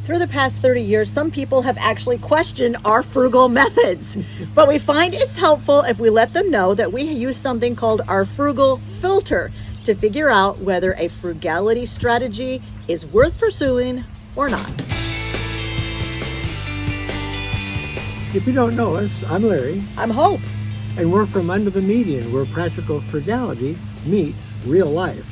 Through the past 30 years, some people have actually questioned our frugal methods, but we find it's helpful if we let them know that we use something called our frugal filter to figure out whether a frugality strategy is worth pursuing or not. If you don't know us, I'm Larry. I'm Hope. And we're from Under the Median, where practical frugality meets real life.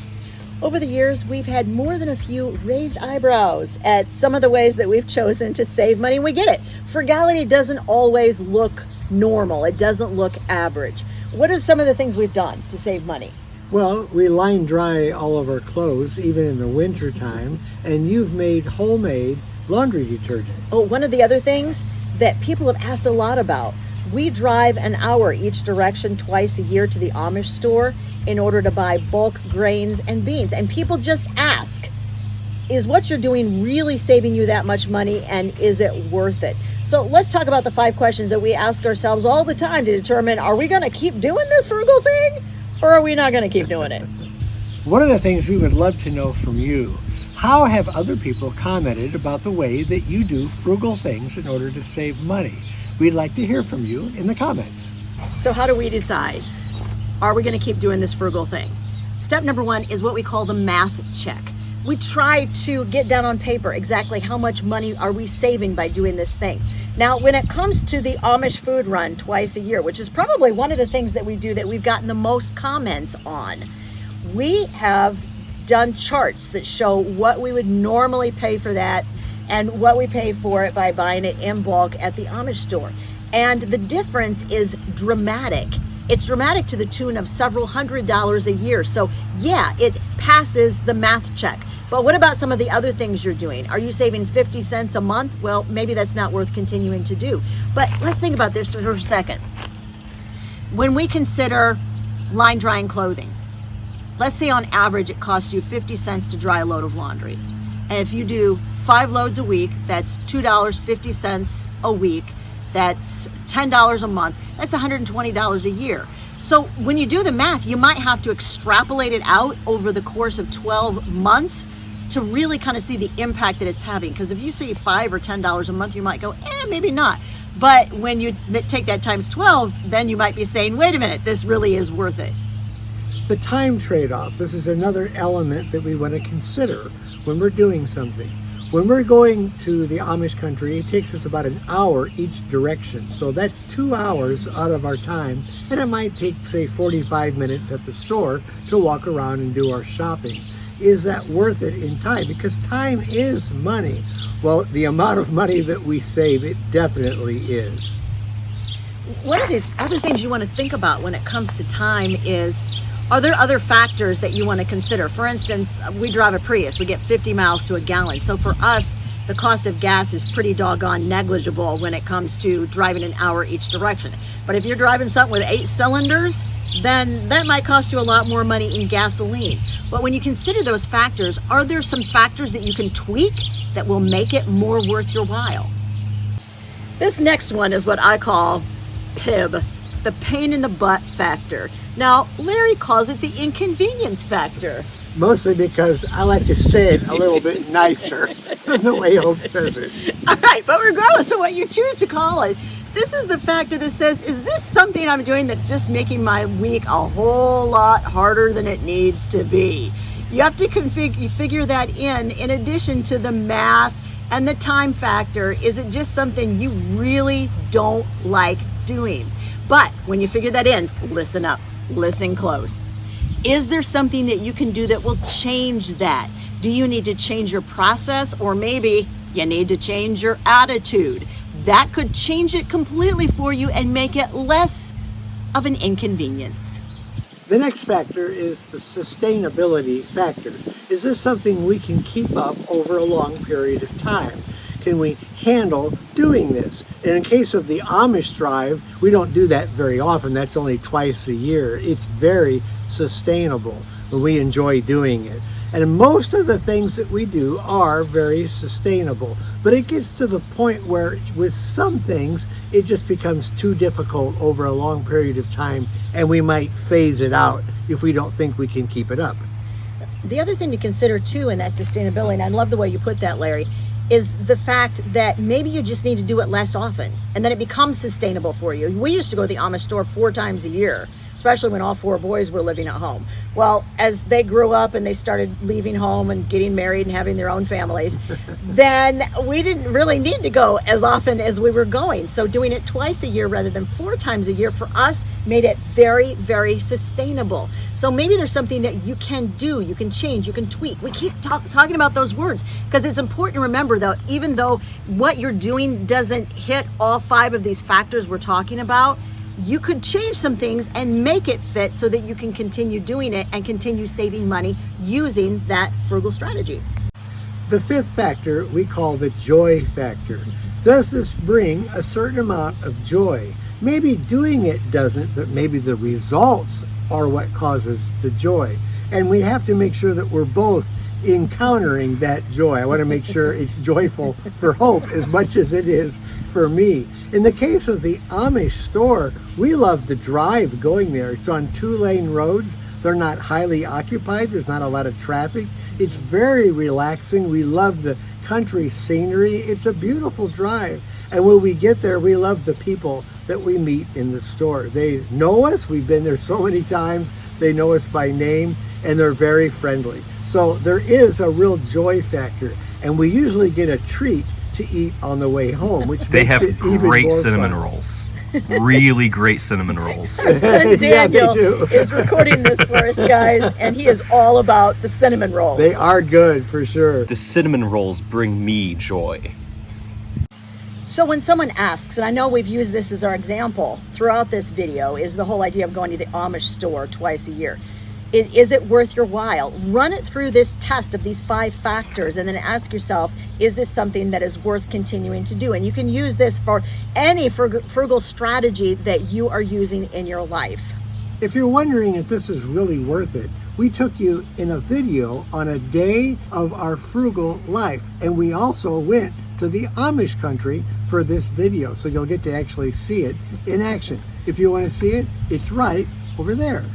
Over the years, we've had more than a few raised eyebrows at some of the ways that we've chosen to save money. And we get it. Frugality doesn't always look normal. It doesn't look average. What are some of the things we've done to save money? Well, we line dry all of our clothes, even in the winter time, and you've made homemade laundry detergent. Oh, one of the other things that people have asked a lot about. We drive an hour each direction twice a year to the Amish store in order to buy bulk grains and beans. And people just ask, is what you're doing really saving you that much money, and is it worth it? So let's talk about the 5 questions that we ask ourselves all the time to determine, are we going to keep doing this frugal thing, or are we not going to keep doing it? One of the things we would love to know from you, how have other people commented about the way that you do frugal things in order to save money? We'd like to hear from you in the comments. So how do we decide? Are we going to keep doing this frugal thing? Step number 1 is what we call the math check. We try to get down on paper exactly how much money are we saving by doing this thing. Now, when it comes to the Amish food run twice a year, which is probably one of the things that we do that we've gotten the most comments on, we have done charts that show what we would normally pay for that and what we pay for it by buying it in bulk at the Amish store. And the difference is dramatic. It's dramatic to the tune of several $100s a year. So yeah, it passes the math check. But what about some of the other things you're doing? Are you saving 50 cents a month? Well, maybe that's not worth continuing to do. But let's think about this for a second. When we consider line drying clothing, let's say on average it costs you 50 cents to dry a load of laundry. And if you do 5 loads a week, that's $2.50 a week. That's $10 a month. That's $120 a year. So when you do the math, you might have to extrapolate it out over the course of 12 months to really kind of see the impact that it's having. Because if you say $5 or $10 a month, you might go, maybe not. But when you take that times 12, then you might be saying, wait a minute, this really is worth it. The time trade-off. This is another element that we want to consider when we're doing something. When we're going to the Amish country, it takes us about an hour each direction. So that's 2 hours out of our time. And it might take, say, 45 minutes at the store to walk around and do our shopping. Is that worth it in time? Because time is money. Well, the amount of money that we save, it definitely is. One of the other things you want to think about when it comes to time is, are there other factors that you want to consider? For instance, we drive a Prius. We get 50 miles to a gallon. So for us, the cost of gas is pretty doggone negligible when it comes to driving an hour each direction. But if you're driving something with 8 cylinders, then that might cost you a lot more money in gasoline. But when you consider those factors, are there some factors that you can tweak that will make it more worth your while? This next one is what I call PIB, the pain in the butt factor. Now, Larry calls it the inconvenience factor. Mostly because I like to say it a little bit nicer than the way Hope says it. All right, but regardless of what you choose to call it, this is the factor that says, is this something I'm doing that's just making my week a whole lot harder than it needs to be? You have to figure that in addition to the math and the time factor. Is it just something you really don't like doing? But when you figure that in, listen up, listen close. Is there something that you can do that will change that? Do you need to change your process, or maybe you need to change your attitude? That could change it completely for you and make it less of an inconvenience. The next factor is the sustainability factor. Is this something we can keep up over a long period of time? Can we handle doing this? And in case of the Amish drive, we don't do that very often. That's only twice a year. It's very sustainable, and we enjoy doing it. And most of the things that we do are very sustainable. But it gets to the point where with some things, it just becomes too difficult over a long period of time, and we might phase it out if we don't think we can keep it up. The other thing to consider too in that sustainability, and I love the way you put that, Larry, is the fact that maybe you just need to do it less often, and then it becomes sustainable for you. We used to go to the Amish store 4 times a year, especially when all 4 boys were living at home. Well, as they grew up and they started leaving home and getting married and having their own families, then we didn't really need to go as often as we were going. So doing it twice a year rather than 4 times a year for us made it very, very sustainable. So maybe there's something that you can do, you can change, you can tweak. We keep talking about those words because it's important to remember, though, even though what you're doing doesn't hit all 5 of these factors we're talking about, you could change some things and make it fit so that you can continue doing it and continue saving money using that frugal strategy. The 5th factor we call the joy factor. Does this bring a certain amount of joy? Maybe doing it doesn't, but maybe the results are what causes the joy. And we have to make sure that we're both encountering that joy. I want to make sure it's joyful for Hope as much as it is for me. In the case of the Amish store, we love the drive going there. It's on 2-lane roads. They're not highly occupied. There's not a lot of traffic. It's very relaxing. We love the country scenery. It's a beautiful drive. And when we get there, we love the people that we meet in the store. They know us. We've been there so many times. They know us by name, and they're very friendly. So there is a real joy factor, and we usually get a treat to eat on the way home, which they makes have it even great more cinnamon fun. rolls. Really great cinnamon rolls. Son Yeah, Daniel they do. is recording this for us, guys, and he is all about the cinnamon rolls. They are good for sure. The cinnamon rolls bring me joy. So when someone asks, and I know we've used this as our example throughout this video, is the whole idea of going to the Amish store twice a year. Is it worth your while? Run it through this test of these 5 factors and then ask yourself, is this something that is worth continuing to do? And you can use this for any frugal strategy that you are using in your life. If you're wondering if this is really worth it, we took you in a video on a day of our frugal life, and we also went to the Amish country for this video, so you'll get to actually see it in action. If you want to see it, it's right over there.